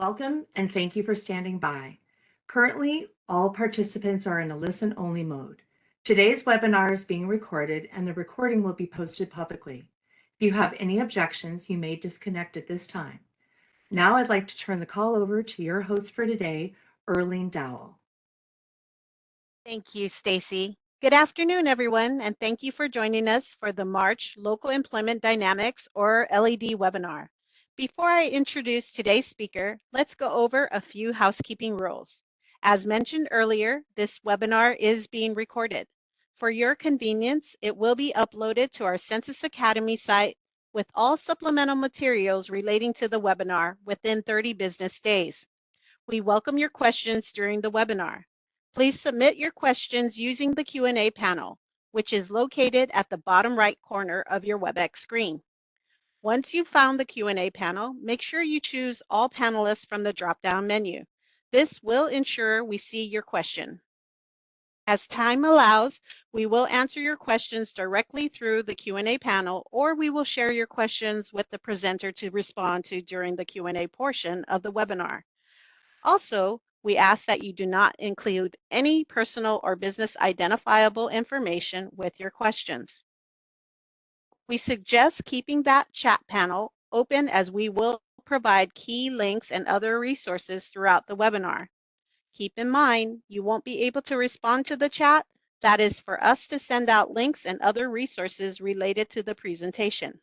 Welcome and thank you for standing by. Currently, all participants are in a listen-only mode. Today's webinar is being recorded and the recording will be posted publicly. If you have any objections, you may disconnect at this time. Now I'd like to turn the call over to your host for today, Earlene Dowell. Thank you, Stacy. Good afternoon, everyone, and thank you for joining us for the March Local Employment Dynamics, or LED webinar. Before I introduce today's speaker, let's go over a few housekeeping rules. As mentioned earlier, this webinar is being recorded. For your convenience, it will be uploaded to our Census Academy site with all supplemental materials relating to the webinar within 30 business days. We welcome your questions during the webinar. Please submit your questions using the Q&A panel, which is located at the bottom right corner of your WebEx screen. Once you've found the Q&A panel, make sure you choose All Panelists from the drop-down menu. This will ensure we see your question. As time allows, we will answer your questions directly through the Q&A panel, or we will share your questions with the presenter to respond to during the Q&A portion of the webinar. Also, we ask that you do not include any personal or business identifiable information with your questions. We suggest keeping that chat panel open as we will provide key links and other resources throughout the webinar. Keep in mind, you won't be able to respond to the chat. That is for us to send out links and other resources related to the presentation.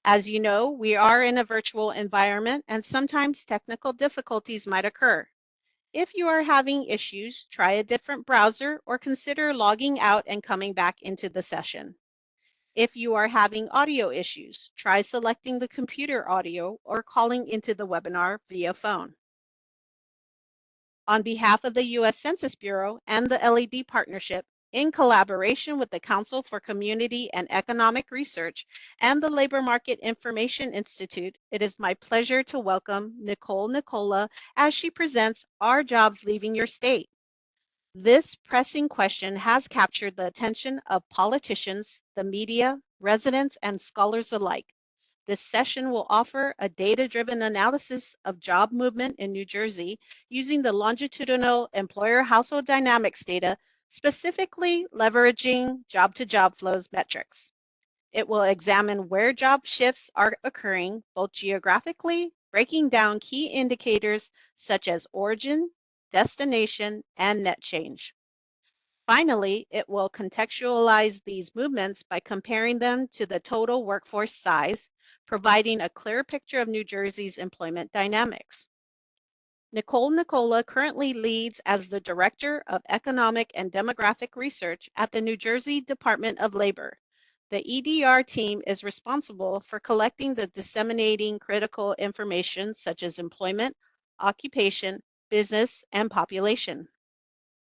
As you know, we are in a virtual environment and sometimes technical difficulties might occur. If you are having issues, try a different browser or consider logging out and coming back into the session. If you are having audio issues, try selecting the computer audio or calling into the webinar via phone. On behalf of the U.S. Census Bureau and the LED Partnership, in collaboration with the Council for Community and Economic Research and the Labor Market Information Institute, it is my pleasure to welcome Nicole Nicola as she presents Are Jobs Leaving Your State? This pressing question has captured the attention of politicians, the media, residents, and scholars alike. This session will offer a data-driven analysis of job movement in New Jersey using the longitudinal employer household dynamics data, specifically leveraging job-to-job flows metrics. It will examine where job shifts are occurring, both geographically, breaking down key indicators such as origin, destination, and net change. Finally, it will contextualize these movements by comparing them to the total workforce size, providing a clear picture of New Jersey's employment dynamics. Nicole Nicola currently leads as the Director of Economic and Demographic Research at the New Jersey Department of Labor. The EDR team is responsible for collecting the disseminating critical information such as employment, occupation, business, and population.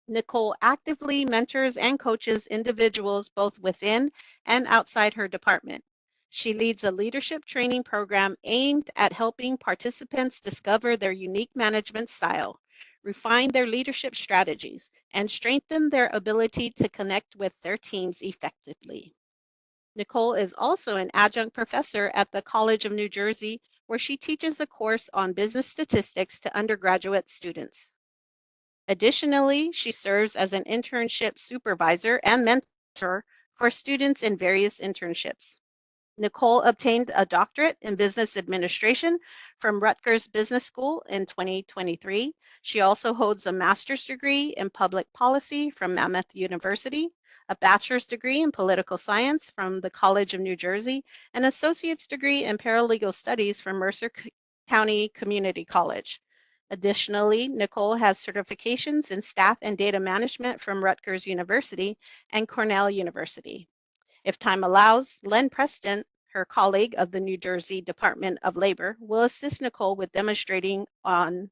Nicole actively mentors and coaches individuals both within and outside her department. She leads a leadership training program aimed at helping participants discover their unique management style, refine their leadership strategies, and strengthen their ability to connect with their teams effectively. Nicole is also an adjunct professor at the College of New Jersey, where she teaches a course on business statistics to undergraduate students. Additionally, she serves as an internship supervisor and mentor for students in various internships. Nicole obtained a doctorate in business administration from Rutgers Business School in 2023. She also holds a master's degree in public policy from Monmouth University, a bachelor's degree in political science from the College of New Jersey, an associate's degree in paralegal studies from Mercer County Community College. Additionally, Nicole has certifications in staff and data management from Rutgers University and Cornell University. If time allows, Len Preston, her colleague of the New Jersey Department of Labor, will assist Nicole with demonstrating on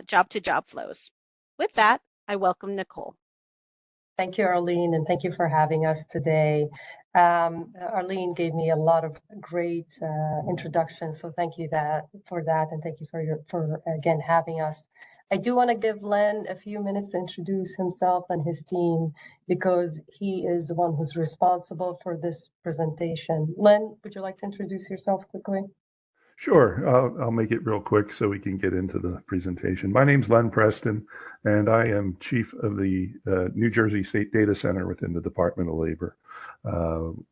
job-to-job flows. With that, I welcome Nicole. Thank you, Arlene, and thank you for having us today. Arlene gave me a lot of great introductions, so thank you for that, and thank you for again having us. I do want to give Len a few minutes to introduce himself and his team because he is the one who's responsible for this presentation. Len, would you like to introduce yourself quickly? Sure. I'll make it real quick so we can get into the presentation. My name's Len Preston, and I am chief of the New Jersey State Data Center within the Department of Labor.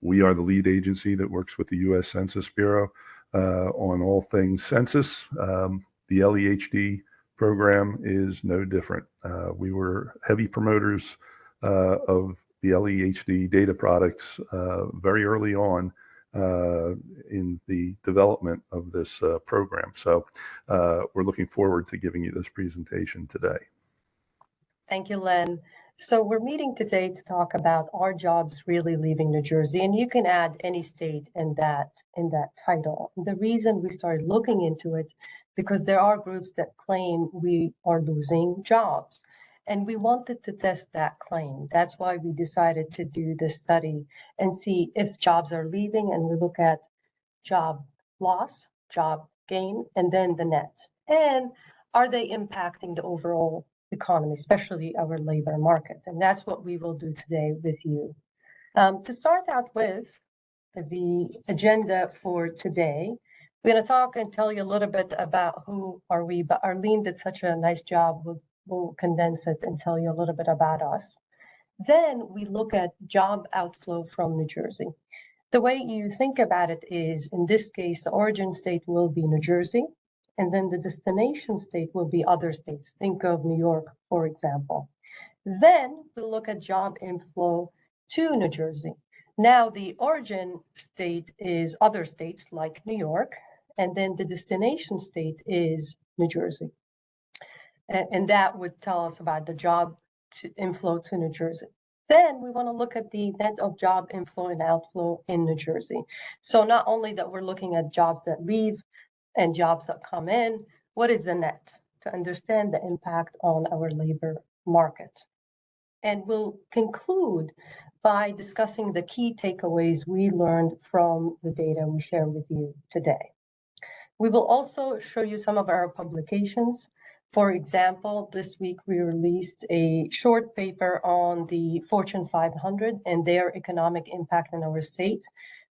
We are the lead agency that works with the U.S. Census Bureau on all things census. The LEHD program is no different. We were heavy promoters of the LEHD data products very early on in the development of this program. So we're looking forward to giving you this presentation today. Thank you, Len. So we're meeting today to talk about are jobs really leaving New Jersey? And you can add any state in that title. The reason we started looking into it, because there are groups that claim we are losing jobs. And we wanted to test that claim. That's why we decided to do this study and see if jobs are leaving, and we look at job loss, job gain, and then the net. And are they impacting the overall economy, especially our labor market? And that's what we will do today with you. To start out with the agenda for today, we're going to talk and tell you a little bit about who are we, but Arlene did such a nice job. We'll condense it and tell you a little bit about us. Then we look at job outflow from New Jersey. The way you think about it is, in this case, the origin state will be New Jersey, and then the destination state will be other states. Think of New York, for example. Then we'll look at job inflow to New Jersey. Now, the origin state is other states like New York, and then the destination state is New Jersey. And that would tell us about the job inflow to New Jersey. Then we want to look at the net of job inflow and outflow in New Jersey. So not only that we're looking at jobs that leave and jobs that come in, what is the net to understand the impact on our labor market? And we'll conclude by discussing the key takeaways we learned from the data we share with you today. We will also show you some of our publications. For example, this week we released a short paper on the Fortune 500 and their economic impact in our state.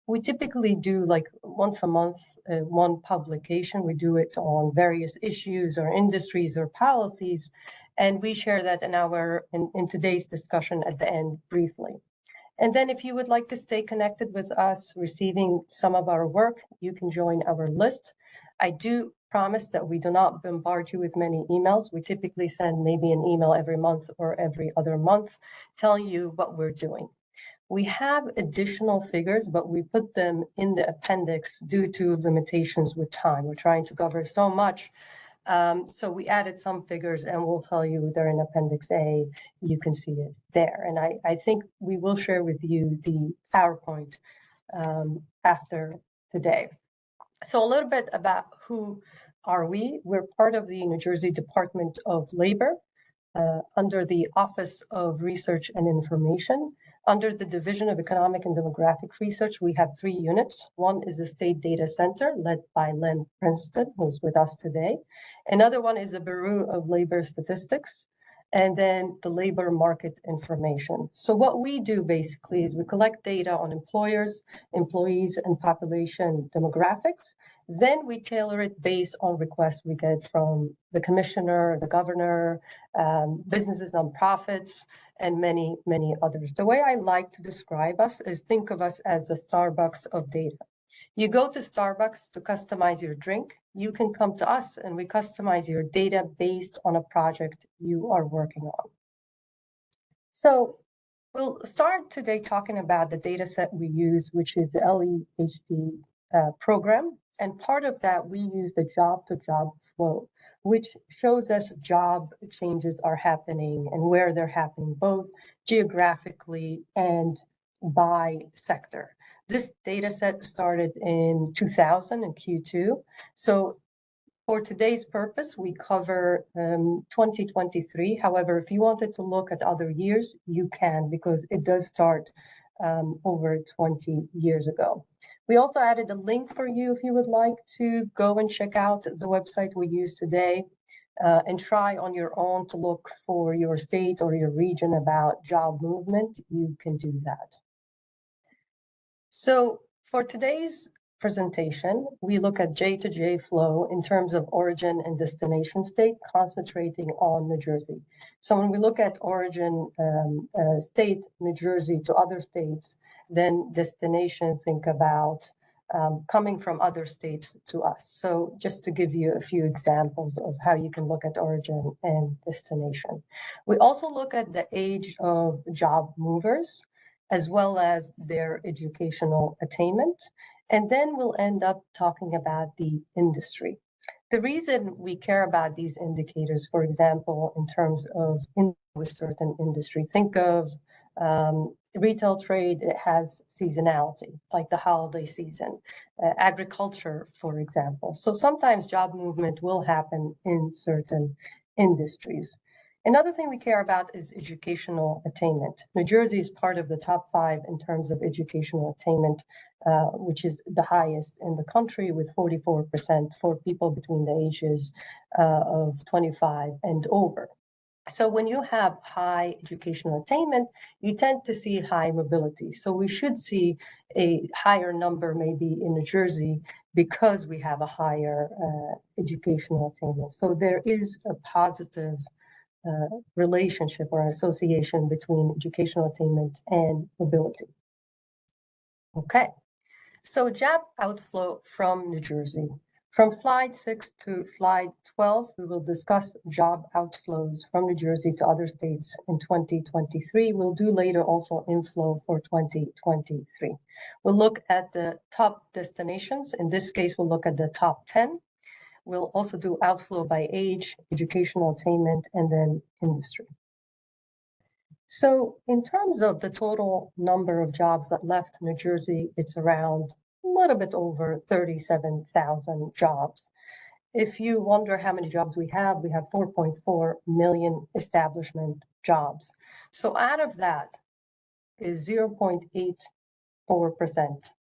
We typically do like once a month, one publication. We do it on various issues or industries or policies, and we share that in today's discussion at the end briefly. And then if you would like to stay connected with us, receiving some of our work, you can join our list. I do promise that we do not bombard you with many emails. We typically send maybe an email every month or every other month telling you what we're doing. We have additional figures, but we put them in the appendix due to limitations with time. We're trying to cover so much. So we added some figures, and we'll tell you they're in Appendix A. You can see it there. And I think we will share with you the PowerPoint after today. So a little bit about who are we. We're part of the New Jersey Department of Labor under the Office of Research and Information. Under the Division of Economic and Demographic Research, we have 3 units. One is the State Data Center, led by Len Preston, who's with us today. Another one is the Bureau of Labor Statistics, and then the labor market information. So what we do basically is we collect data on employers, employees, and population demographics. Then we tailor it based on requests we get from the commissioner, the governor, businesses, nonprofits, and many, many others. The way I like to describe us is think of us as the Starbucks of data. You go to Starbucks to customize your drink. You can come to us and we customize your data based on a project you are working on. So we'll start today talking about the data set we use, which is the LEHD program. And part of that, we use the job-to-job flow, which shows us job changes are happening and where they're happening, both geographically and by sector. This data set started in 2000 in Q2. So for today's purpose, we cover 2023. However, if you wanted to look at other years, you can, because it does start over 20 years ago. We also added a link for you if you would like to go and check out the website we use today and try on your own to look for your state or your region about job movement. You can do that. So for today's presentation, we look at J to J flow in terms of origin and destination state, concentrating on New Jersey. So when we look at origin state, New Jersey, to other states, then destination, think about coming from other states to us. So just to give you a few examples of how you can look at origin and destination. We also look at the age of job movers, as well as their educational attainment. And then we'll end up talking about the industry. The reason we care about these indicators, for example, in terms of with certain industry, think of retail trade, it has seasonality, like the holiday season, agriculture, for example. So sometimes job movement will happen in certain industries. Another thing we care about is educational attainment. New Jersey is part of the top 5 in terms of educational attainment, which is the highest in the country, with 44% for people between the ages of 25 and over. So when you have high educational attainment, you tend to see high mobility. So we should see a higher number maybe in New Jersey because we have a higher educational attainment. So there is a positive relationship or association between educational attainment and mobility. Okay, so job outflow from New Jersey. From slide 6 to slide 12, we will discuss job outflows from New Jersey to other states in 2023. We'll do later also inflow for 2023. We'll look at the top destinations. In this case, we'll look at the top 10. We'll also do outflow by age, educational attainment, and then industry. So in terms of the total number of jobs that left New Jersey, it's around a little bit over 37,000 jobs. If you wonder how many jobs we have 4.4 million establishment jobs. So out of that is 0.84%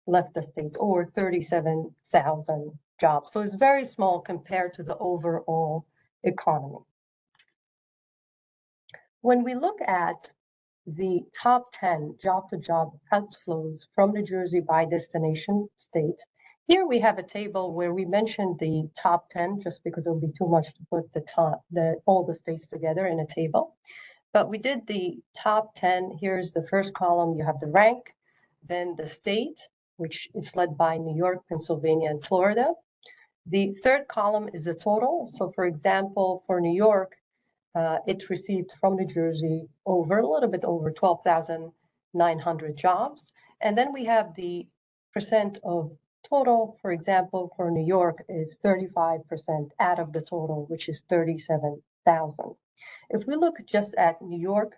left the state, or 37,000 jobs. So it's very small compared to the overall economy. When we look at the top 10 job-to-job outflows from New Jersey by destination state, here we have a table where we mentioned the top 10 just because it would be too much to put all the states together in a table. But we did the top 10. Here's the first column. You have the rank, then the state, which is led by New York, Pennsylvania, and Florida. The third column is the total. So for example, for New York, it received from New Jersey a little bit over 12,900 jobs. And then we have the percent of total. For example, for New York is 35% out of the total, which is 37,000. If we look just at New York,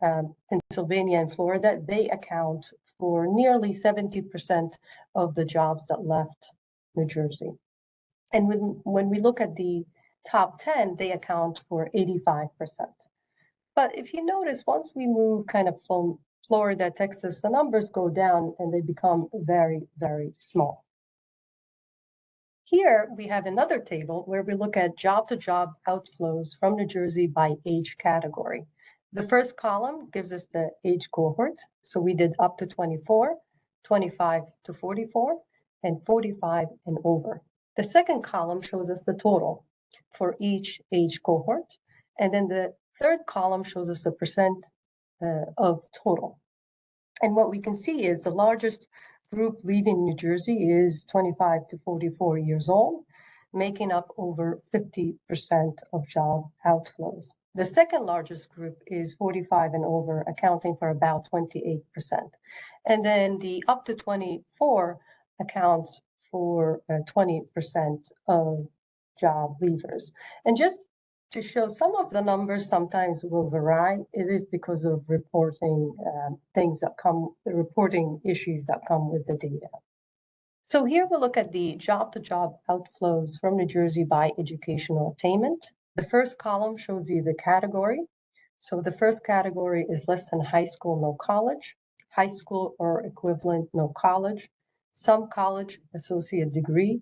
Pennsylvania, and Florida, they account for nearly 70% of the jobs that left New Jersey. And when we look at the top 10, they account for 85%. But if you notice, once we move kind of from Florida, Texas, the numbers go down and they become very, very small. Here we have another table where we look at job-to-job outflows from New Jersey by age category. The first column gives us the age cohort. So we did up to 24, 25 to 44, and 45 and over. The second column shows us the total for each age cohort. And then the third column shows us the percent of total. And what we can see is the largest group leaving New Jersey is 25 to 44 years old, making up over 50% of job outflows. The second largest group is 45 and over, accounting for about 28%. And then the up to 24 accounts for 20% of job leavers. And just to show some of the numbers sometimes will vary, it is because of reporting reporting issues that come with the data. So here we'll look at the job-to-job outflows from New Jersey by educational attainment. The first column shows you the category. So the first category is less than high school, no college, high school or equivalent, no college, some college, associate degree,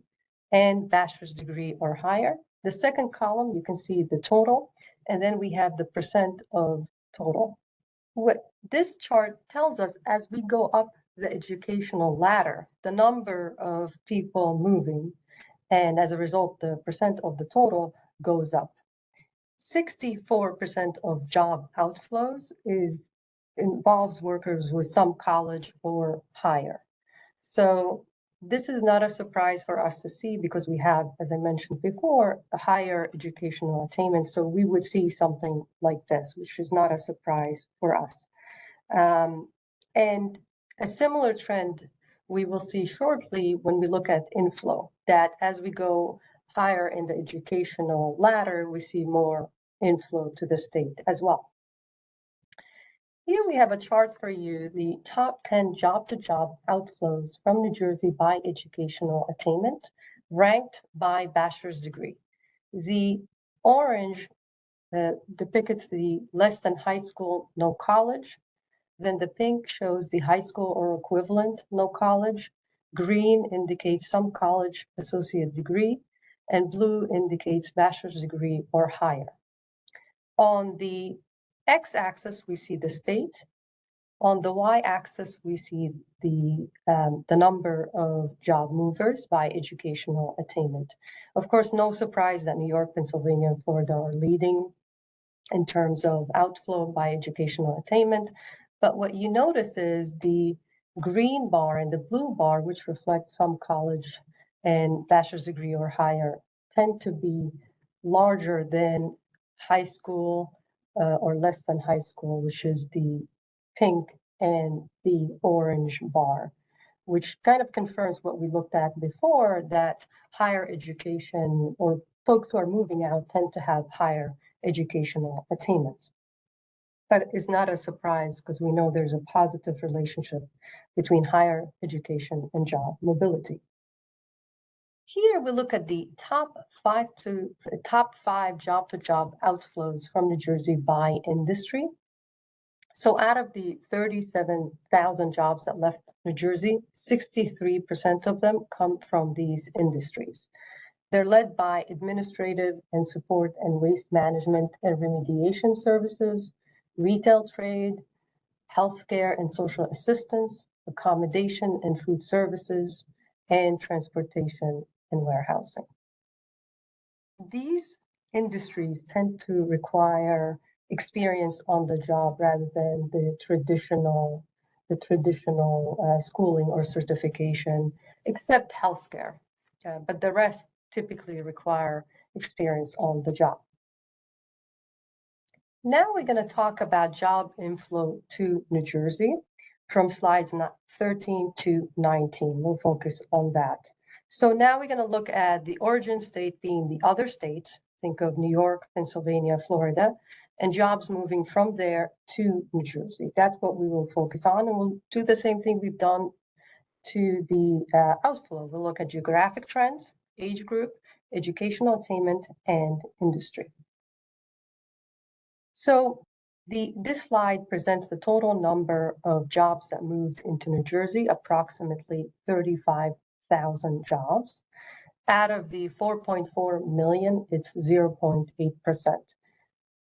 and bachelor's degree or higher. The second column, you can see the total, and then we have the percent of total. What this chart tells us, as we go up the educational ladder, the number of people moving, and as a result, the percent of the total goes up. 64% of job outflows involves workers with some college or higher. So this is not a surprise for us to see because we have, as I mentioned before, a higher educational attainment. So we would see something like this, which is not a surprise for us. And a similar trend we will see shortly when we look at inflow, that as we go higher in the educational ladder, we see more inflow to the state as well. Here we have a chart for you, the top 10 job-to-job outflows from New Jersey by educational attainment, ranked by bachelor's degree. The orange depicts the less than high school, no college. Then the pink shows the high school or equivalent, no college. Green indicates some college associate degree, and blue indicates bachelor's degree or higher. On the x-axis, we see the state. On the y-axis, we see the number of job movers by educational attainment. Of course, no surprise that New York, Pennsylvania, and Florida are leading in terms of outflow by educational attainment. But what you notice is the green bar and the blue bar, which reflect some college and bachelor's degree or higher, tend to be larger than high school or less than high school, which is the pink and the orange bar, which kind of confirms what we looked at before, that higher education or folks who are moving out tend to have higher educational attainment. But it's not a surprise because we know there's a positive relationship between higher education and job mobility. Here we look at the top five job-to-job outflows from New Jersey by industry. So out of the 37,000 jobs that left New Jersey, 63% of them come from these industries. They're led by administrative and support and waste management and remediation services, retail trade, healthcare and social assistance, accommodation and food services, and transportation and warehousing. These industries tend to require experience on the job rather than the traditional schooling or certification, except healthcare. But the rest typically require experience on the job. Now we're going to talk about job inflow to New Jersey from slides 13 to 19. We'll focus on that. So now we're going to look at the origin state being the other states. Think of New York, Pennsylvania, Florida, and jobs moving from there to New Jersey. That's what we will focus on, and we'll do the same thing we've done to the outflow. We'll look at geographic trends, age group, educational attainment, and industry. So this slide presents the total number of jobs that moved into New Jersey, approximately 35,000 jobs. Out of the 4.4 million, it's 0.8%.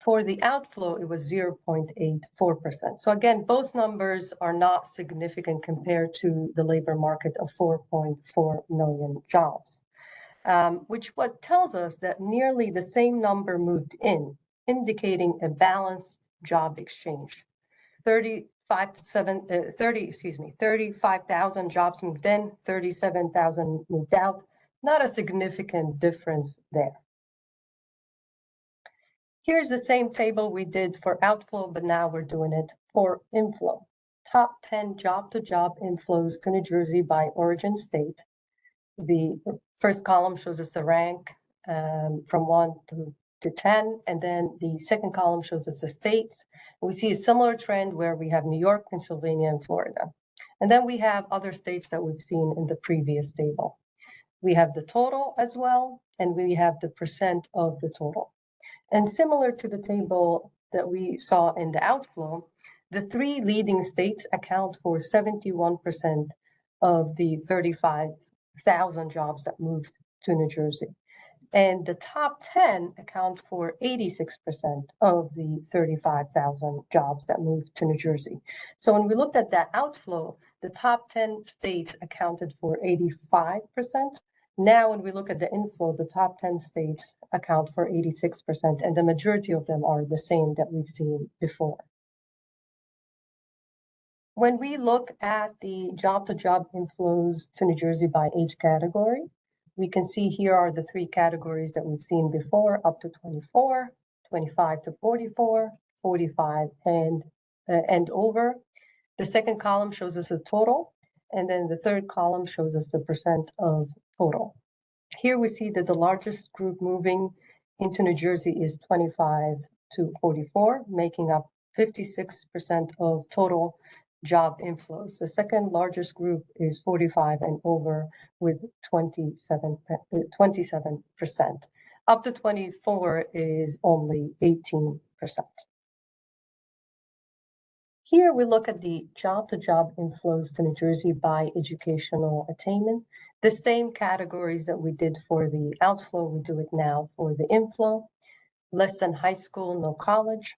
For the outflow, it was 0.84%. So again, both numbers are not significant compared to the labor market of 4.4 million jobs, which what tells us that nearly the same number moved in, indicating a balanced job exchange. 35,000 jobs moved in, 37,000 moved out. Not a significant difference there. Here's the same table we did for outflow, but now we're doing it for inflow. Top 10 job-to-job inflows to New Jersey by origin state. The first column shows us the rank from 1 to 10, and then the second column shows us the states. We see a similar trend where we have New York, Pennsylvania, and Florida. And then we have other states that we've seen in the previous table. We have the total as well, and we have the percent of the total. And similar to the table that we saw in the outflow, the three leading states account for 71% of the 35,000 jobs that moved to New Jersey. And the top 10 account for 86% of the 35,000 jobs that moved to New Jersey. So when we looked at that outflow, the top 10 states accounted for 85%. Now, when we look at the inflow, the top 10 states account for 86%, and the majority of them are the same that we've seen before. When we look at the job-to-job inflows to New Jersey by age category, we can see here are the three categories that we've seen before, up to 24, 25 to 44, 45 and over. The second column shows us a total, and then the third column shows us the percent of total. Here we see that the largest group moving into New Jersey is 25 to 44, making up 56% of total job inflows. The second largest group is 45 and over with 27%. Up to 24 is only 18%. Here we look at the job-to-job inflows to New Jersey by educational attainment. The same categories that we did for the outflow, we do it now for the inflow. Less than high school, no college.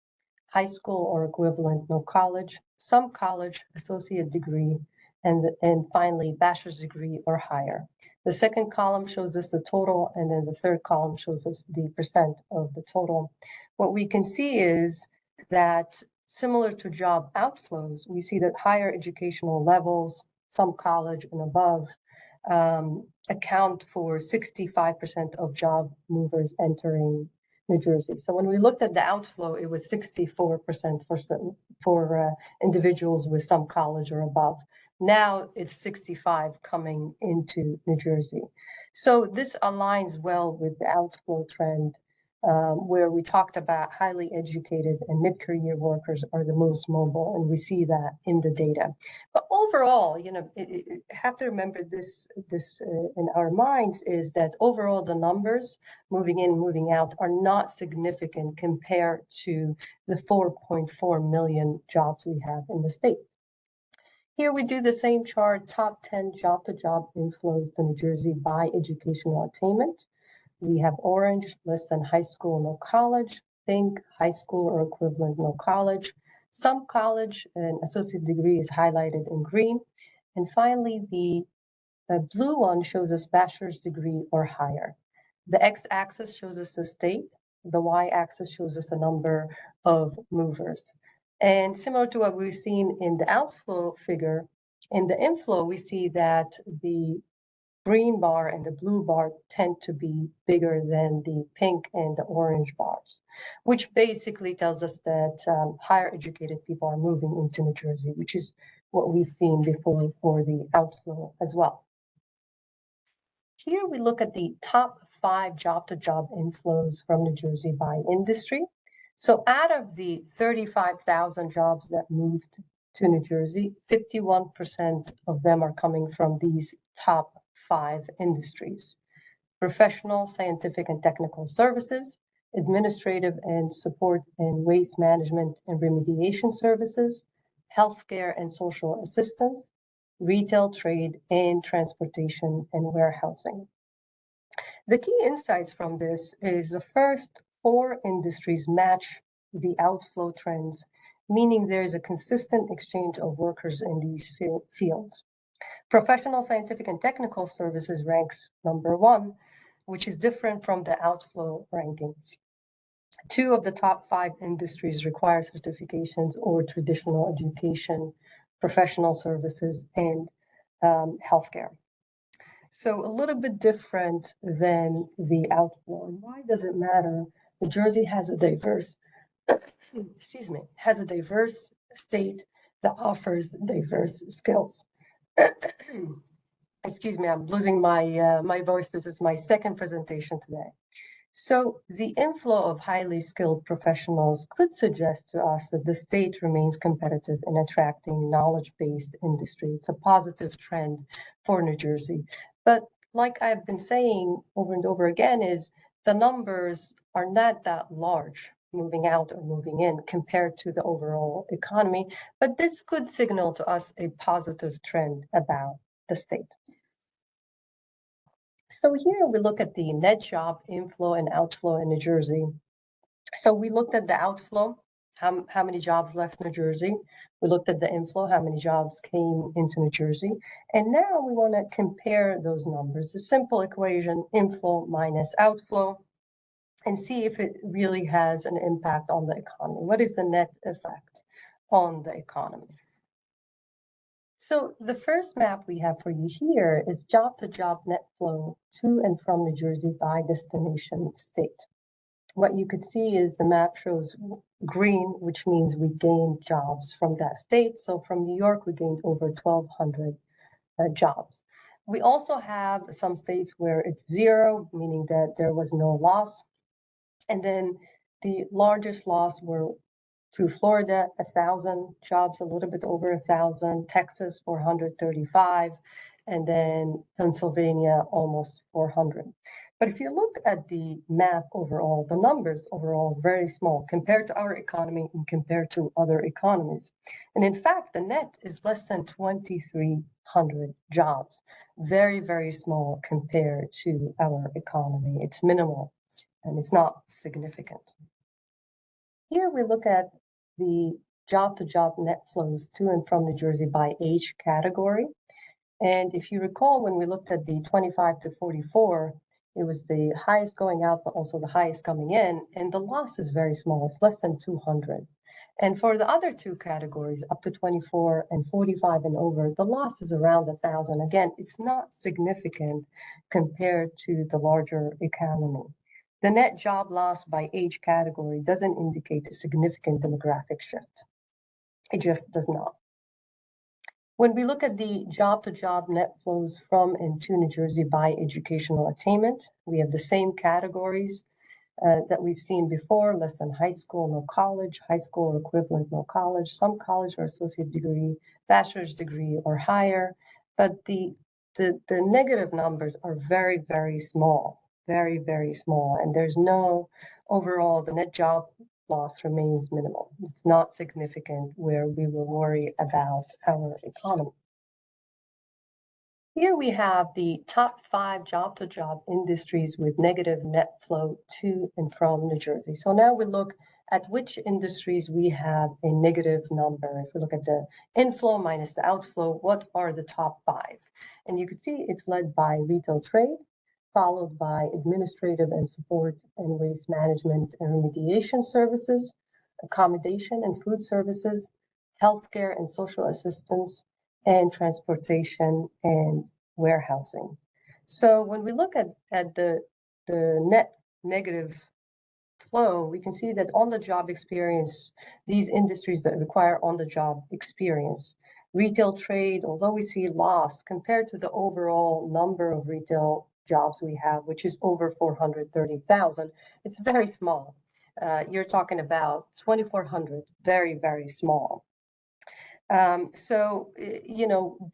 High school or equivalent, no college. Some college, associate degree, and finally, bachelor's degree or higher. The second column shows us the total, and then the third column shows us the percent of the total. What we can see is that similar to job outflows, we see that higher educational levels, some college and above, account for 65% of job movers entering New Jersey. So when we looked at the outflow, it was 64% for individuals with some college or above. Now it's 65 coming into New Jersey. So this aligns well with the outflow trend, where we talked about highly educated and mid-career workers are the most mobile, and we see that in the data. But overall, have to remember this in our minds is that overall the numbers moving in, moving out are not significant compared to the 4.4 million jobs we have in the state. Here we do the same chart, top 10 job-to-job inflows to New Jersey by educational attainment. We have orange, less than high school, no college. Pink, high school or equivalent, no college. Some college and associate degree is highlighted in green. And finally, the blue one shows us bachelor's degree or higher. The x-axis shows us the state. The y-axis shows us a number of movers. And similar to what we've seen in the outflow figure, in the inflow, we see that the green bar and the blue bar tend to be bigger than the pink and the orange bars, which basically tells us that higher educated people are moving into New Jersey, which is what we've seen before for the outflow as well. Here we look at the top 5 job-to-job inflows from New Jersey by industry. So out of the 35,000 jobs that moved to New Jersey, 51% of them are coming from these top 5 industries: professional, scientific, and technical services, administrative and support and waste management and remediation services, healthcare and social assistance, retail, trade, and transportation and warehousing. The key insights from this is the first 4 industries match the outflow trends, meaning there is a consistent exchange of workers in these fields. Professional, scientific, and technical services ranks number 1, which is different from the outflow rankings. 2 of the top 5 industries require certifications or traditional education, professional services, and healthcare. So a little bit different than the outflow. And why does it matter? New Jersey has a diverse, has a diverse state that offers diverse skills. Excuse me, I'm losing my voice. This is my second presentation today. So the inflow of highly skilled professionals could suggest to us that the state remains competitive in attracting knowledge-based industry. It's a positive trend for New Jersey. But like I've been saying over and over again, is the numbers are not that large moving out or moving in compared to the overall economy. But this could signal to us a positive trend about the state. So here we look at the net job inflow and outflow in New Jersey. So we looked at the outflow. how many jobs left New Jersey. We looked at the inflow, how many jobs came into New Jersey. And now we want to compare those numbers, a simple equation, inflow minus outflow, and see if it really has an impact on the economy. What is the net effect on the economy? So the first map we have for you here is job-to-job net flow to and from New Jersey by destination state. What you could see is the map shows green, which means we gained jobs from that state. So from New York, we gained over 1,200 jobs. We also have some states where it's zero, meaning that there was no loss. And then the largest loss were to Florida, 1,000 jobs, a little bit over 1,000, Texas, 435, and then Pennsylvania, almost 400. But if you look at the map overall, the numbers overall are very small compared to our economy and compared to other economies. And in fact, the net is less than 2,300 jobs, very, very small compared to our economy. It's minimal and it's not significant. Here we look at the job-to-job net flows to and from New Jersey by age category. And if you recall, when we looked at the 25 to 44, it was the highest going out, but also the highest coming in. And the loss is very small. It's less than 200. And for the other two categories, up to 24 and 45 and over, the loss is around 1,000. Again, it's not significant compared to the larger economy. The net job loss by age category doesn't indicate a significant demographic shift. It just does not. When we look at the job-to-job net flows from and to New Jersey by educational attainment, we have the same categories that we've seen before: less than high school, no college, high school or equivalent, no college, some college or associate degree, bachelor's degree or higher. But the negative numbers are very, very small. Very, very small. And there's no overall, the net job loss remains minimal. It's not significant where we will worry about our economy. Here we have the top 5 job-to-job industries with negative net flow to and from New Jersey. So now we look at which industries we have a negative number. If we look at the inflow minus the outflow, what are the top 5? And you can see it's led by retail trade, followed by administrative and support and waste management and remediation services, accommodation and food services, healthcare and social assistance, and transportation and warehousing. So when we look at the net negative flow, we can see that on-the-job experience, these industries that require on-the-job experience, retail trade, although we see loss compared to the overall number of retail jobs we have, which is over 430,000, it's very small. You're talking about 2,400, very, very small. So,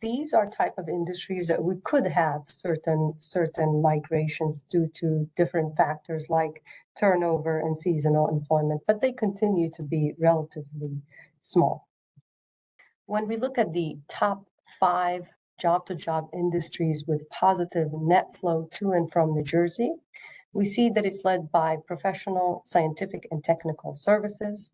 these are type of industries that we could have certain migrations due to different factors like turnover and seasonal employment, but they continue to be relatively small. When we look at the top 5 job-to-job industries with positive net flow to and from New Jersey, we see that it's led by professional, scientific, and technical services,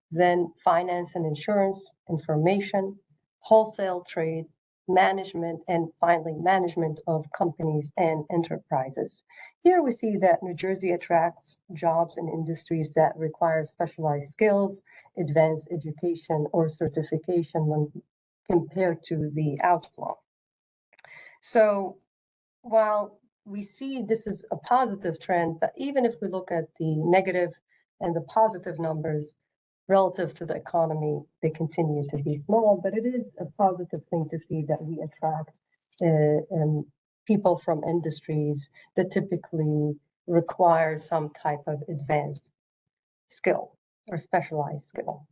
then finance and insurance, information, wholesale trade, management, and finally management of companies and enterprises. Here we see that New Jersey attracts jobs in industries that require specialized skills, advanced education, or certification when compared to the outflow. So while we see this is a positive trend, but even if we look at the negative and the positive numbers relative to the economy, they continue to be small, but it is a positive thing to see that we attract people from industries that typically require some type of advanced skill or specialized skill.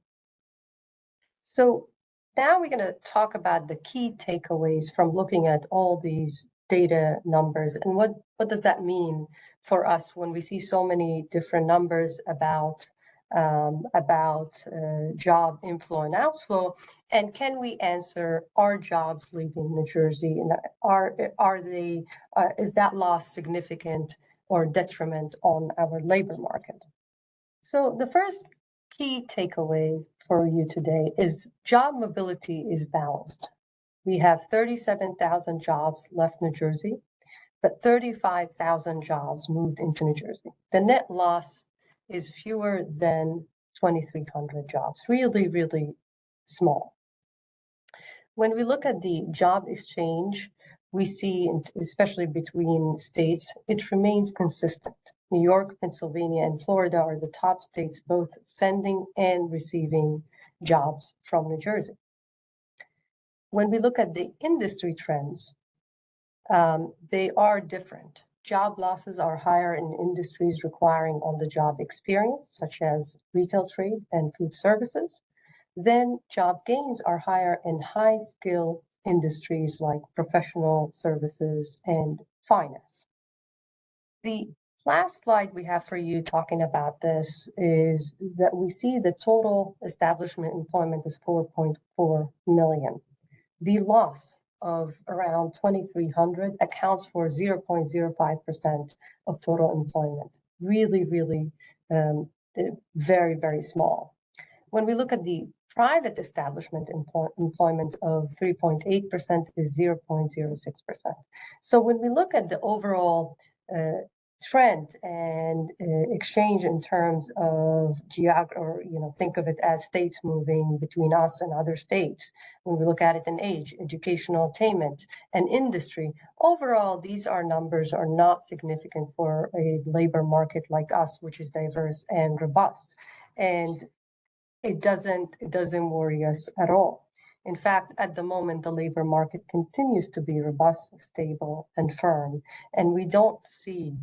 So now we're going to talk about the key takeaways from looking at all these data numbers and what does that mean for us when we see so many different numbers about job inflow and outflow, and can we answer, are jobs leaving New Jersey, and is that loss significant or detriment on our labor market? So the first key takeaway for you today is job mobility is balanced. We have 37,000 jobs left New Jersey, but 35,000 jobs moved into New Jersey. The net loss is fewer than 2,300 jobs, really, really small. When we look at the job exchange, we see, especially between states, it remains consistent. New York, Pennsylvania, and Florida are the top states, both sending and receiving jobs from New Jersey. When we look at the industry trends, they are different. Job losses are higher in industries requiring on-the-job experience, such as retail trade and food services. Then job gains are higher in high-skill industries like professional services and finance. The last slide we have for you talking about this is that we see the total establishment employment is 4.4 million. The loss of around 2,300 accounts for 0.05% of total employment. Really, really very, very small. When we look at the private establishment employment of 3.8% is 0.06%. So when we look at the overall trend and exchange in terms of think of it as states moving between us and other states. When we look at it in age, educational attainment, and industry, overall, these numbers are not significant for a labor market like us, which is diverse and robust. And it doesn't worry us at all. In fact, at the moment, the labor market continues to be robust, stable, and firm, and we don't see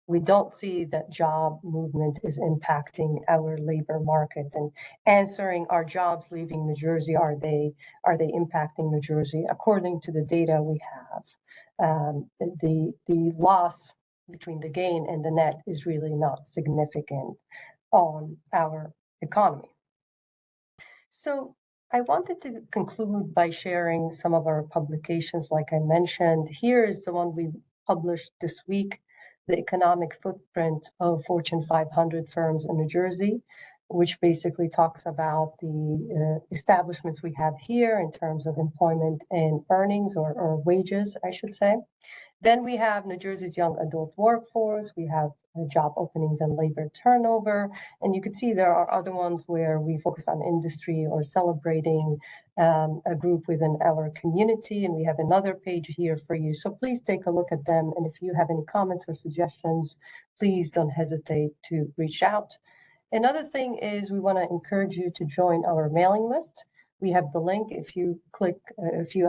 that job movement is impacting our labor market. And answering, are jobs leaving New Jersey? Are they impacting New Jersey? According to the data we have, the loss between the gain and the net is really not significant on our economy. So I wanted to conclude by sharing some of our publications, like I mentioned. Here is the one we published this week, The Economic Footprint of Fortune 500 Firms in New Jersey, which basically talks about the establishments we have here in terms of employment and earnings, or wages, I should say. Then we have New Jersey's young adult workforce. We have job openings and labor turnover. And you can see there are other ones where we focus on industry or celebrating a group within our community. And we have another page here for you. So please take a look at them. And if you have any comments or suggestions, please don't hesitate to reach out. Another thing is we want to encourage you to join our mailing list. We have the link. If you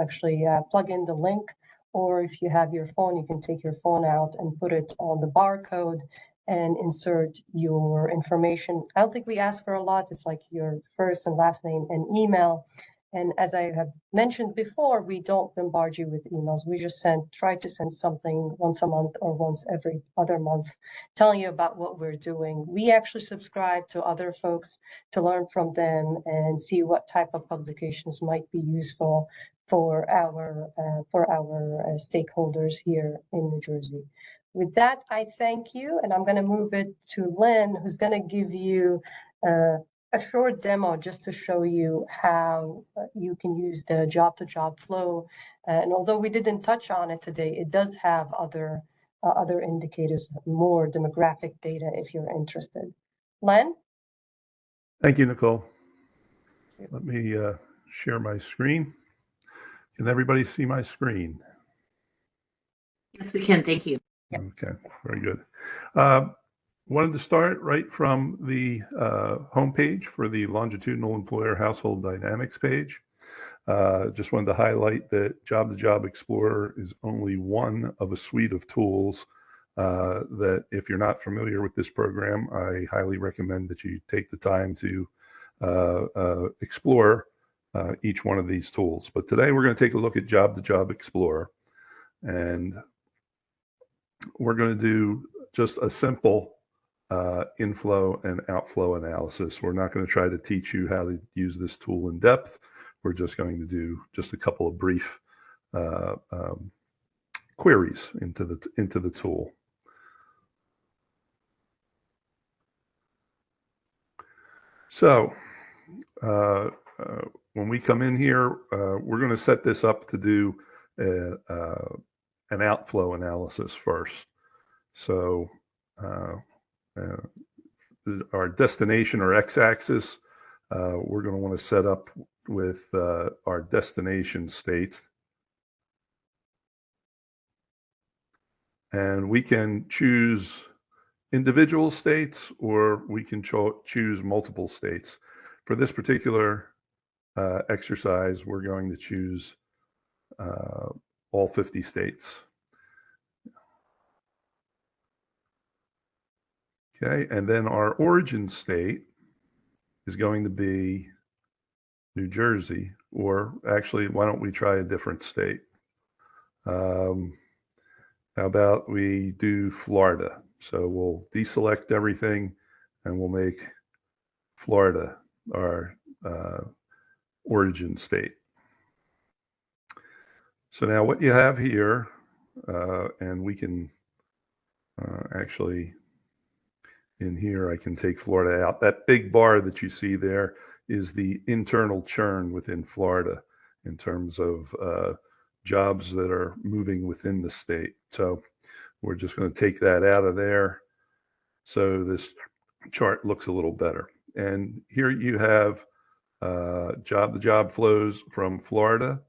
actually plug in the link, or if you have your phone, you can take your phone out and put it on the barcode and insert your information. I don't think we ask for a lot. It's like your first and last name and email. And as I have mentioned before, we don't bombard you with emails. We just try to send something once a month or once every other month, telling you about what we're doing. We actually subscribe to other folks to learn from them and see what type of publications might be useful for our stakeholders here in New Jersey. With that, I thank you, and I'm going to move it to Lynn, who's going to give you a short demo just to show you how you can use the job-to-job flow. And although we didn't touch on it today, it does have other indicators, more demographic data if you're interested. Len? Thank you, Nicole. Let me share my screen. Can everybody see my screen? Yes, we can. Thank you. Yep. Okay, very good. Wanted to start right from the homepage for the Longitudinal Employer Household Dynamics page. Just wanted to highlight that Job-to-Job Explorer is only one of a suite of tools that, if you're not familiar with this program, I highly recommend that you take the time to explore each one of these tools. But today we're going to take a look at Job-to-Job Explorer, and we're going to do just a simple inflow and outflow analysis. We're not going to try to teach you how to use this tool in depth. We're just going to do just a couple of brief queries into the tool. So when we come in here, we're going to set this up to do an outflow analysis first. So our destination or x-axis, we're going to want to set up with our destination states. And we can choose individual states, or we can choose multiple states. For this particular exercise, we're going to choose all 50 states. Okay, and then our origin state is going to be New Jersey, or actually, why don't we try a different state? How about we do Florida? So we'll deselect everything and we'll make Florida our origin state. So now what you have here, and we can actually, in here, I can take Florida out. That big bar that you see there is the internal churn within Florida in terms of jobs that are moving within the state. So we're just going to take that out of there. So this chart looks a little better. And here you have the job flows from Florida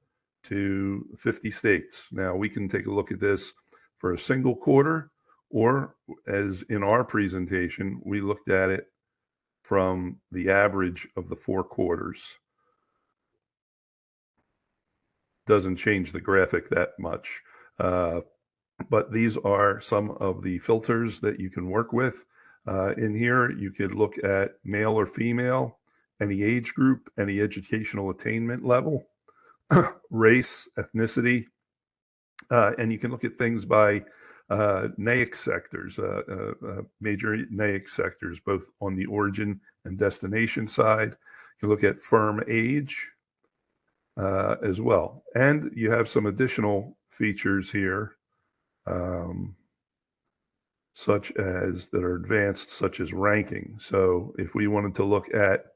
to 50 states. Now we can take a look at this for a single quarter, or as in our presentation, we looked at it from the average of the 4 quarters. Doesn't change the graphic that much. But these are some of the filters that you can work with. In here, you could look at male or female, any age group, any educational attainment level, race, ethnicity, and you can look at things by NAICS sectors, major NAICS sectors, both on the origin and destination side. You can look at firm age as well. And you have some additional features here, such as that are advanced, such as ranking. So if we wanted to look at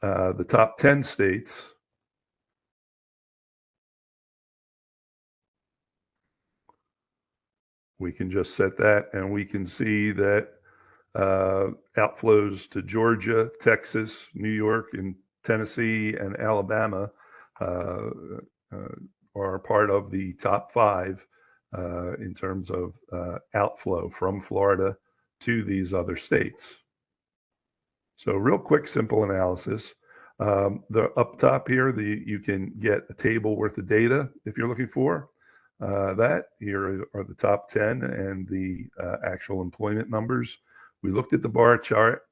the top 10 states, we can just set that, and we can see that outflows to Georgia, Texas, New York, and Tennessee, and Alabama are part of the top 5 in terms of outflow from Florida to these other states. So real quick, simple analysis. The up top here, you can get a table worth of data if you're looking for that. Here are the top 10 and the actual employment numbers. We looked at the bar chart.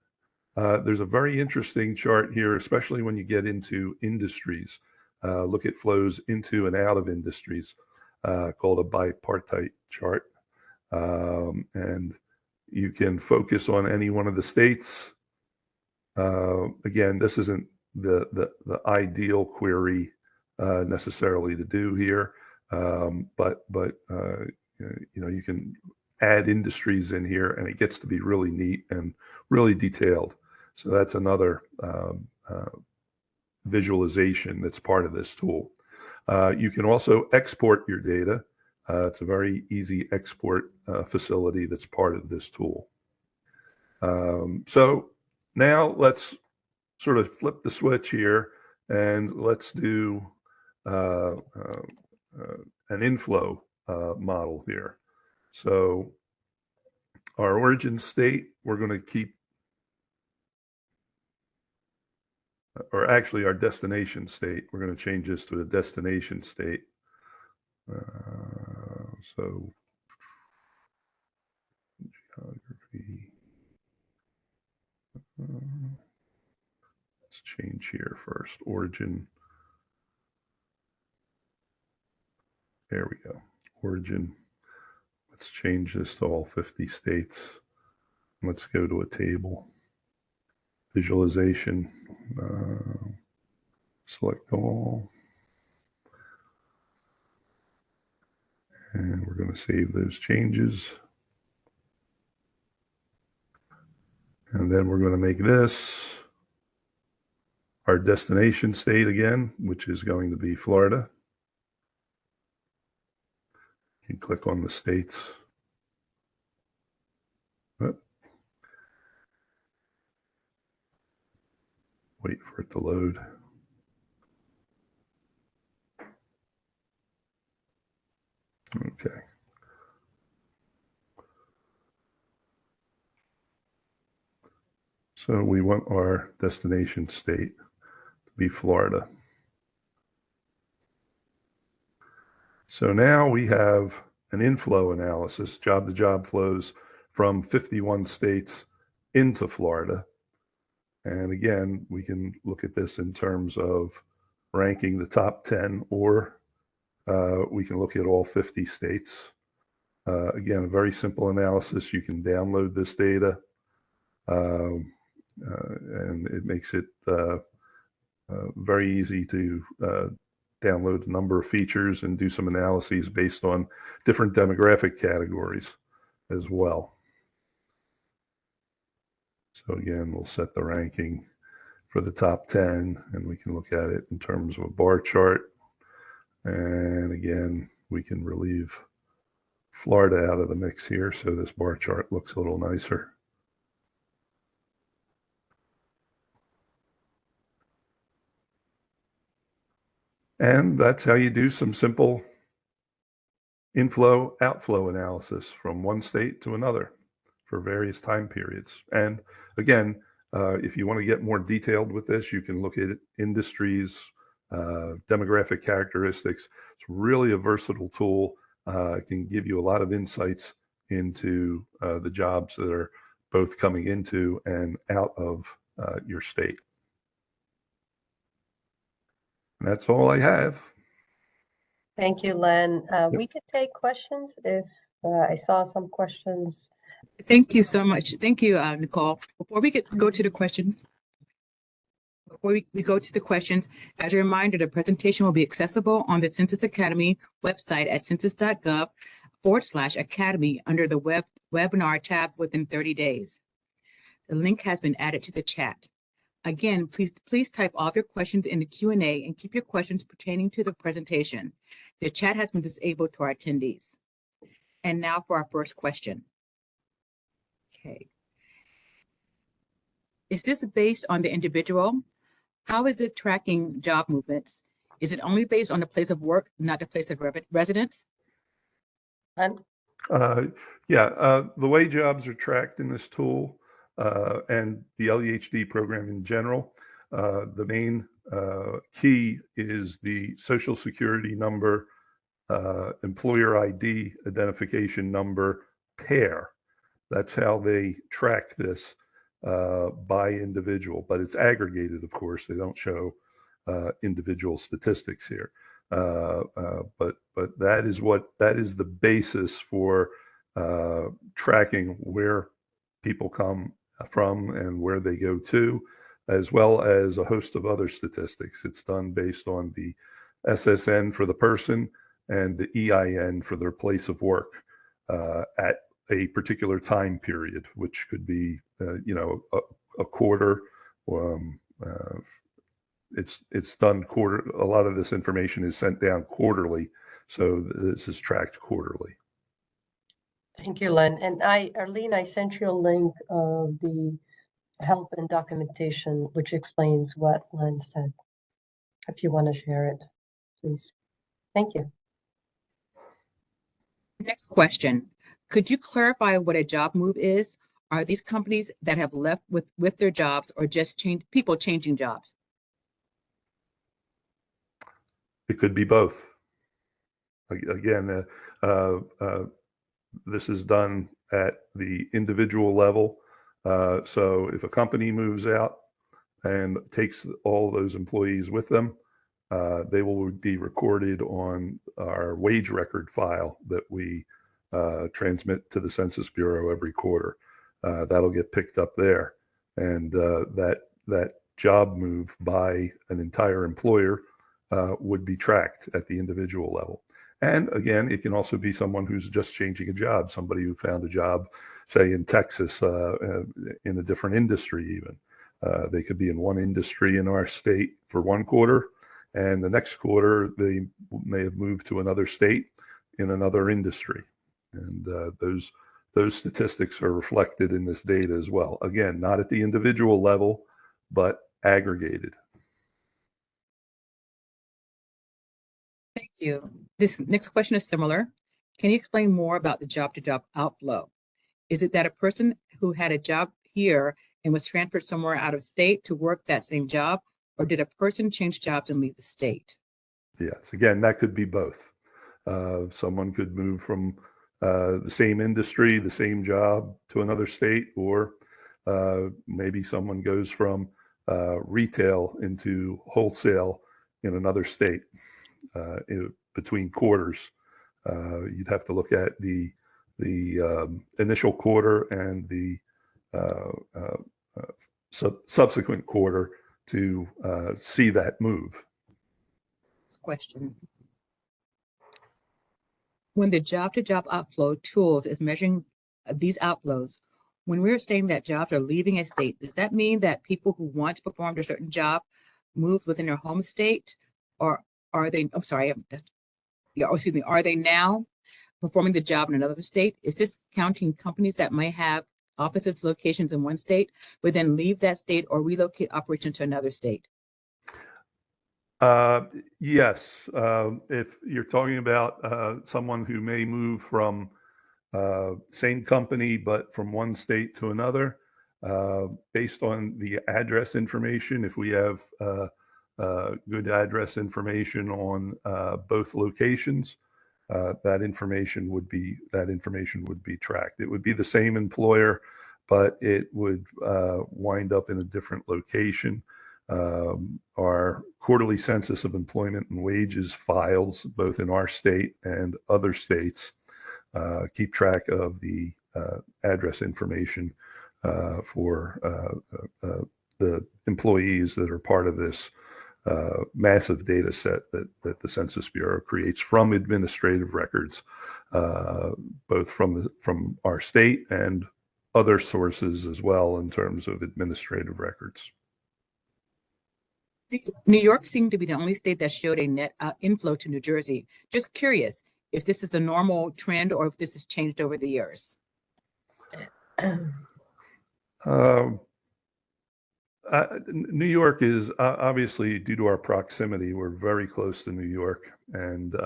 There's a very interesting chart here, especially when you get into industries. Look at flows into and out of industries, called a bipartite chart. And you can focus on any one of the states. Again, this isn't the ideal query necessarily to do here, but you can add industries in here, and it gets to be really neat and really detailed. So that's another visualization that's part of this tool. You can also export your data. It's a very easy export facility that's part of this tool. So now let's sort of flip the switch here, and let's do an inflow model here. So our origin state, we're going to keep, or actually our destination state, we're going to change this to a destination state. So geography. Let's change here first. Origin. There we go. Origin. Let's change this to all 50 states. Let's go to a table. Visualization. Select all. And we're going to save those changes. And then we're going to make this our destination state again, which is going to be Florida. You can click on the states. Oh. Wait for it to load. Okay. So we want our destination state to be Florida. So now we have an inflow analysis, job-to-job flows from 51 states into Florida. And again, we can look at this in terms of ranking the top 10, or we can look at all 50 states. Again, a very simple analysis. You can download this data, and it makes it very easy to download a number of features and do some analyses based on different demographic categories as well. So again, we'll set the ranking for the top 10, and we can look at it in terms of a bar chart. And again, we can relieve Florida out of the mix here, so this bar chart looks a little nicer. And that's how you do some simple inflow, outflow analysis from one state to another for various time periods. And again, if you want to get more detailed with this, you can look at industries, demographic characteristics. It's really a versatile tool. It can give you a lot of insights into the jobs that are both coming into and out of your state. And that's all I have. Thank you, Len. We could take questions if I saw some questions. Thank you so much. Thank you, Nicole. Before we go to the questions, as a reminder, the presentation will be accessible on the Census Academy website at census.gov/academy under the webinar tab within 30 days. The link has been added to the chat. Again, please type all of your questions in the Q&A and keep your questions pertaining to the presentation. The chat has been disabled to our attendees. And now for our first question. Okay. Is this based on the individual? How is it tracking job movements? Is it only based on the place of work, not the place of residence? Len? The way jobs are tracked in this tool, and the LEHD program in general, the main key is the Social Security number, employer ID identification number pair. That's how they track this by individual, but it's aggregated, of course. They don't show individual statistics here. But that is the basis for tracking where people come from and where they go to, as well as a host of other statistics. It's done based on the SSN for the person and the EIN for their place of work at a particular time period, which could be a quarter. It's done quarter. A lot of this information is sent down quarterly, so this is tracked quarterly. Thank you, Len. And Arlene, I sent you a link of the help and documentation, which explains what Len said. If you want to share it, please. Thank you. Next question. Could you clarify what a job move is? Are these companies that have left with their jobs, or just people changing jobs? It could be both. Again, this is done at the individual level. So if a company moves out and takes all those employees with them, they will be recorded on our wage record file that we transmit to the Census Bureau every quarter. That'll get picked up there. And that job move by an entire employer would be tracked at the individual level. And again, it can also be someone who's just changing a job, somebody who found a job, say in Texas, in a different industry even. They could be in one industry in our state for one quarter, and the next quarter they may have moved to another state in another industry. And those statistics are reflected in this data as well. Again, not at the individual level, but aggregated. Thank you. This next question is similar. Can you explain more about the job-to-job outflow? Is it that a person who had a job here and was transferred somewhere out of state to work that same job, or did a person change jobs and leave the state? Yes, again, that could be both. Someone could move from the same industry, the same job to another state, or maybe someone goes from retail into wholesale in another state between quarters. You'd have to look at the initial quarter and the subsequent quarter to see that move. Question. When the job-to-job outflow tools is measuring these outflows, when we're saying that jobs are leaving a state, does that mean that people who once performed a certain job moved within their home state, or are they, are they now performing the job in another state? Is this counting companies that might have offices, locations in one state, but then leave that state or relocate operations to another state? Yes. If you're talking about someone who may move from same company, but from one state to another, based on the address information, if we have good address information on both locations, that information would be tracked. It would be the same employer, but it would wind up in a different location. Our quarterly census of employment and wages files, both in our state and other states, keep track of the address information for the employees that are part of this massive data set that the Census Bureau creates from administrative records, both from our state and other sources as well in terms of administrative records. New York seemed to be the only state that showed a net inflow to New Jersey. Just curious if this is the normal trend or if this has changed over the years. New York is obviously, due to our proximity, we're very close to New York, and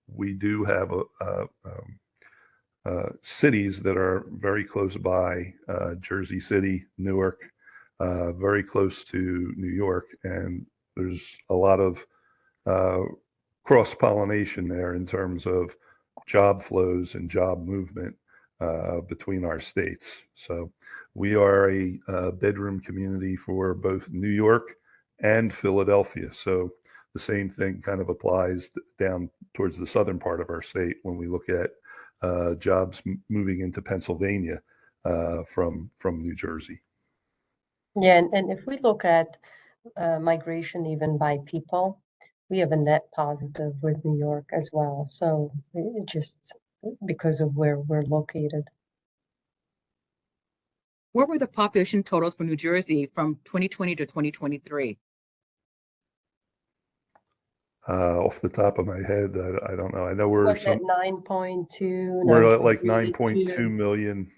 we do have cities that are very close by, Jersey City, Newark, very close to New York, and there's a lot of cross-pollination there in terms of job flows and job movement between our states. So we are a bedroom community for both New York and Philadelphia. So the same thing kind of applies down towards the southern part of our state when we look at jobs moving into Pennsylvania from New Jersey. Yeah, and if we look at migration even by people, we have a net positive with New York as well. So it just because of where we're located. What were the population totals for New Jersey from 2020 to 2023? Off the top of my head, I don't know. I know we're at 9.2. We're at like 9.2 million.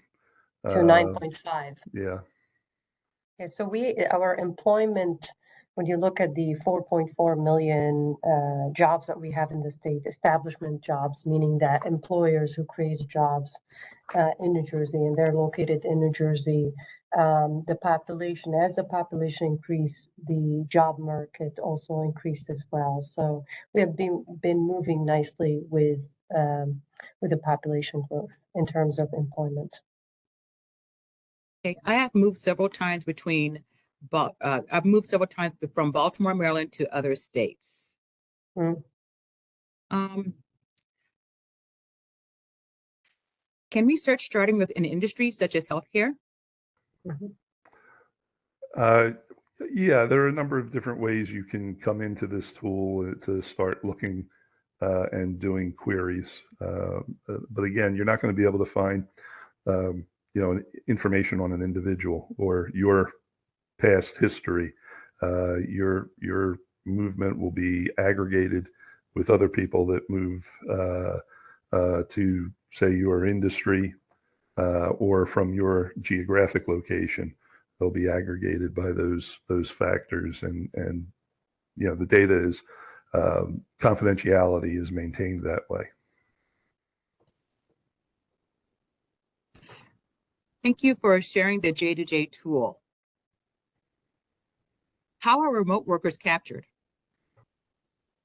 To 9.5. Yeah. Yeah, so our employment, when you look at the 4.4 million jobs that we have in the state, establishment jobs, meaning that employers who create jobs in New Jersey, and they're located in New Jersey, the population, as the population increased, the job market also increased as well. So we have been moving nicely with the population growth in terms of employment. Okay, I have moved several times I've moved several times from Baltimore, Maryland to other states. Mm. Can we search starting with an industry such as healthcare? Mm-hmm. Yeah, there are a number of different ways you can come into this tool to start looking and doing queries. But again, you're not going to be able to find information on an individual or your past history. Your movement will be aggregated with other people that move to, say, your industry or from your geographic location. They'll be aggregated by those factors, and the data is confidentiality is maintained that way. Thank you for sharing the J2J tool. How are remote workers captured?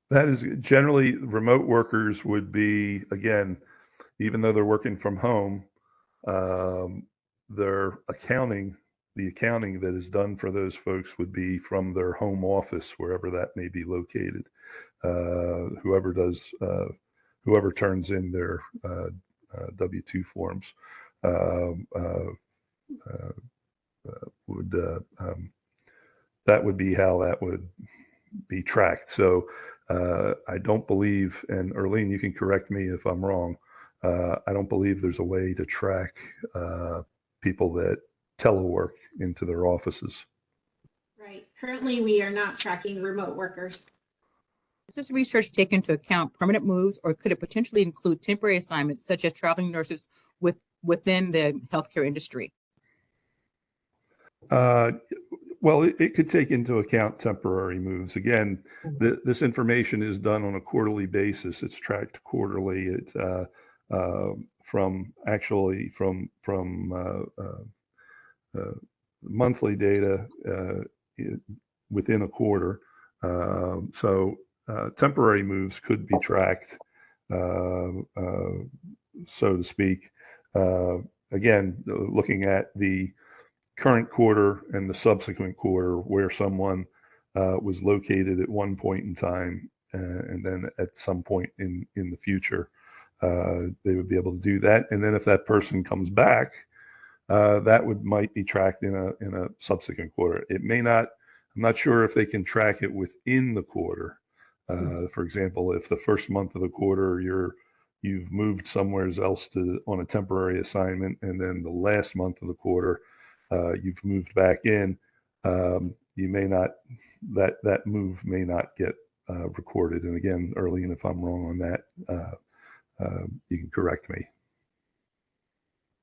That is generally remote workers would be, again, even though they're working from home, their accounting, the accounting that is done for those folks would be from their home office, wherever that may be located. Whoever turns in their W-2 forms that would be how that would be tracked. So I don't believe, and Erlene, you can correct me if I'm wrong, I don't believe there's a way to track people that telework into their offices. Right. Currently, we are not tracking remote workers. Does this research take into account permanent moves, or could it potentially include temporary assignments such as traveling nurses within the healthcare industry? Well, it could take into account temporary moves. Again, this information is done on a quarterly basis. It's tracked quarterly. It's from monthly data within a quarter. So temporary moves could be tracked, so to speak. Again, looking at the current quarter and the subsequent quarter where someone was located at one point in time, and then at some point in the future, they would be able to do that. And then if that person comes back, that might be tracked in a subsequent quarter. It may not. I'm not sure if they can track it within the quarter. For example, if the first month of the quarter you've moved somewhere else on a temporary assignment, and then the last month of the quarter you've moved back in, you may not, that move may not get recorded. And again, Erlene, if I'm wrong on that, you can correct me.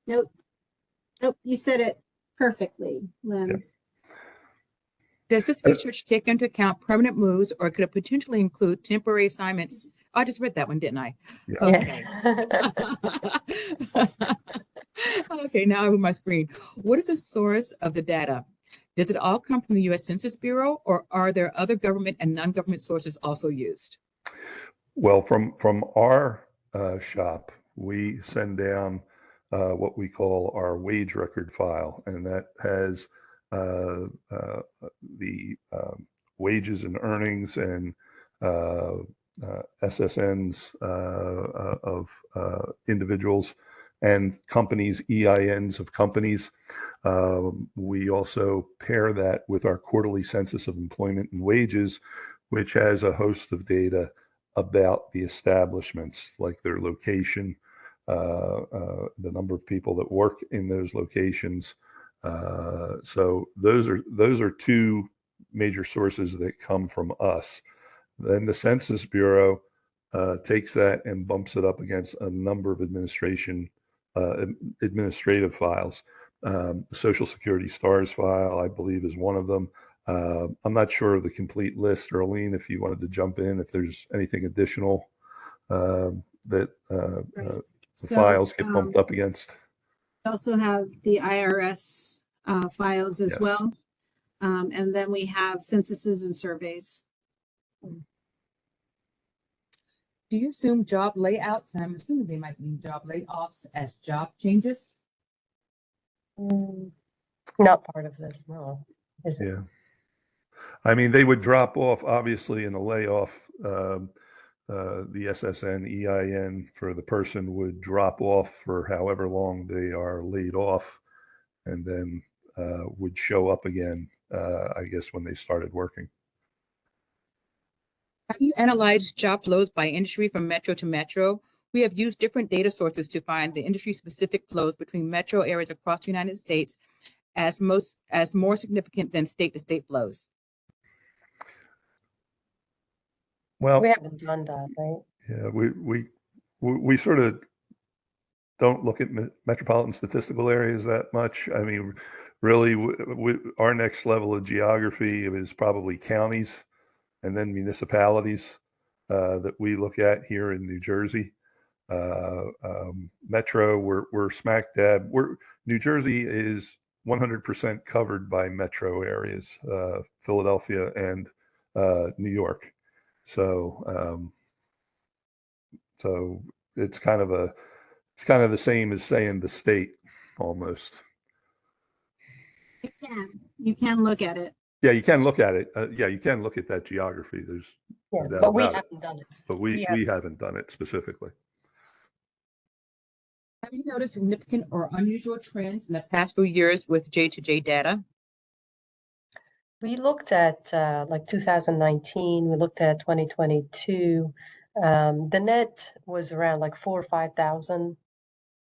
Nope. You said it perfectly, Lynn. Yep. Does this research take into account permanent moves, or could it potentially include temporary assignments? I just read that one, didn't I? Yeah. Okay. Okay, now I'm on my screen. What is the source of the data? Does it all come from the U.S. Census Bureau, or are there other government and non-government sources also used? Well, from our shop, we send down what we call our wage record file, and that has the wages and earnings and SSNs of individuals and companies, EINs of companies. We also pair that with our quarterly census of employment and wages, which has a host of data about the establishments, like their location, the number of people that work in those locations. So those are two major sources that come from us. Then the Census Bureau takes that and bumps it up against a number of administrative files. The Social Security STARS file, I believe, is one of them. I'm not sure of the complete list. Erlene, if you wanted to jump in, if there's anything additional that the files get bumped up against. We also have the IRS files as well. And then we have censuses and surveys. Do you assume job layouts, and I'm assuming they might mean job layoffs, as job changes? Not part of this, no. Is it? Yeah. I mean, they would drop off, obviously, in a layoff. The SSN, EIN for the person would drop off for however long they are laid off, and then would show up again, I guess, when they started working. Have you analyzed job flows by industry from metro to metro? We have used different data sources to find the industry-specific flows between metro areas across the United States as more significant than state-to-state flows. Well, We haven't done that, right? yeah, we sort of don't look at metropolitan statistical areas that much. I mean, really, our next level of geography is probably counties and then municipalities that we look at here in New Jersey. Metro, we're smack dab. New Jersey is 100% covered by metro areas, Philadelphia and New York. So it's kind of the same as saying the state almost. You can look at it. Yeah, you can look at it. Yeah, you can look at that geography. There's Yeah, no doubt but we about it. haven't done it. But we haven't done it specifically. Have you noticed significant or unusual trends in the past few years with J2J data? We looked at like 2019, we looked at 2022. The net was around like 4,000 or 5,000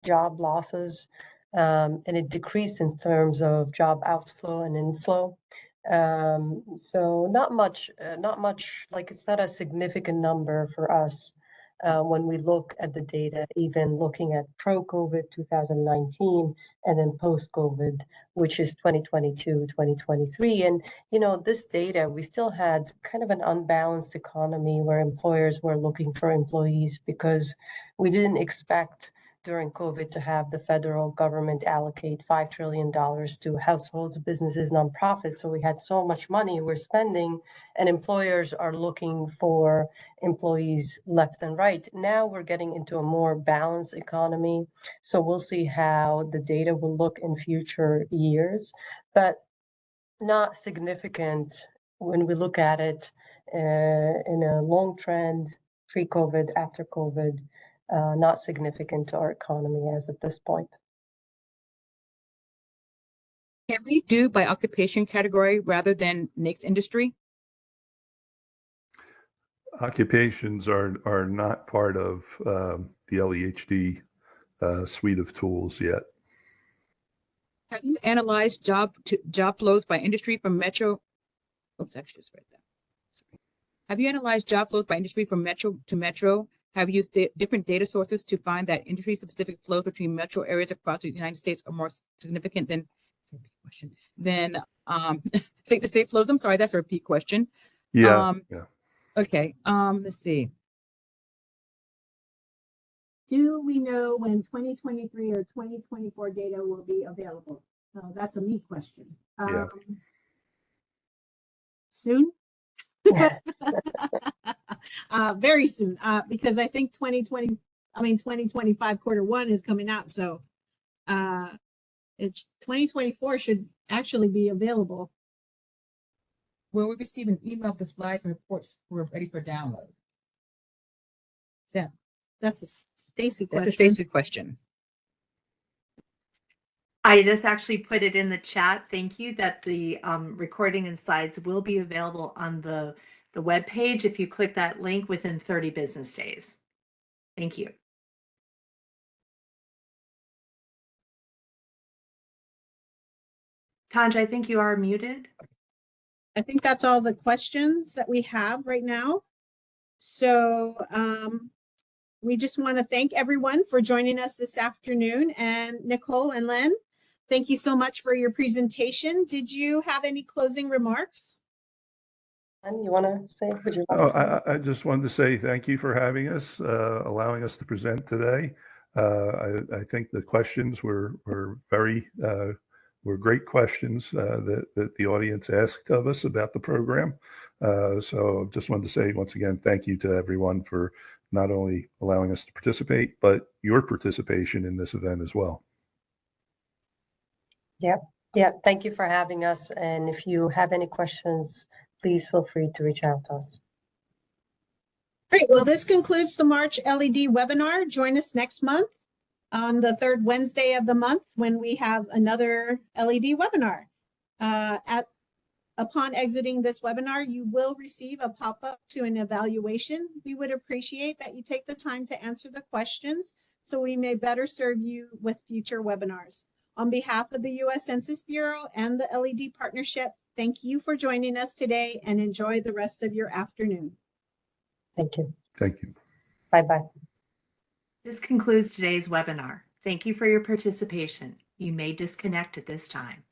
job losses, and it decreased in terms of job outflow and inflow. So not much, like it's not a significant number for us when we look at the data, even looking at pro-COVID 2019 and then post-COVID, which is 2022, 2023. And, you know, this data, we still had kind of an unbalanced economy where employers were looking for employees because we didn't expect during COVID to have the federal government allocate $5 trillion to households, businesses, nonprofits. So we had so much money we're spending, and employers are looking for employees left and right. Now we're getting into a more balanced economy. So we'll see how the data will look in future years, but not significant when we look at it in a long trend, pre-COVID, after COVID. Not significant to our economy as of this point. Can we do by occupation category rather than NAICS industry? Occupations are not part of the LEHD suite of tools yet. Have you analyzed job flows by industry from metro? Oops, actually, just read that. Sorry. Have you analyzed job flows by industry from metro to metro? Have used different data sources to find that industry-specific flows between metro areas across the United States are more significant than state-to-state flows? I'm sorry, that's a repeat question. Yeah. Okay. Let's see. Do we know when 2023 or 2024 data will be available? That's a me question. Yeah. Soon? Very soon, because I think 2025 Q1 is coming out. So it's 2024 should actually be available. Will we receive an email of the slides and reports were ready for download? That's a Stacy question. That's a Stacy question. I just actually put it in the chat. Thank you that the recording and slides will be available on the web page if you click that link within 30 business days. Thank you. Tanja, I think you are muted. I think that's all the questions that we have right now. So we just want to thank everyone for joining us this afternoon. And Nicole and Len, thank you so much for your presentation. Did you have any closing remarks? You want to say? I just wanted to say thank you for having us, allowing us to present today. I think the questions were great questions that the audience asked of us about the program. So just wanted to say once again, thank you to everyone for not only allowing us to participate, but your participation in this event as well. Yeah. Thank you for having us. And if you have any questions, please feel free to reach out to us. Great. Well, this concludes the March LED webinar. Join us next month on the third Wednesday of the month when we have another LED webinar at Upon exiting this webinar, you will receive a pop-up to an evaluation. We would appreciate that you take the time to answer the questions so we may better serve you with future webinars. On behalf of the U.S. Census Bureau and the LED Partnership, thank you for joining us today and enjoy the rest of your afternoon. Thank you. Thank you. Bye-bye. This concludes today's webinar. Thank you for your participation. You may disconnect at this time.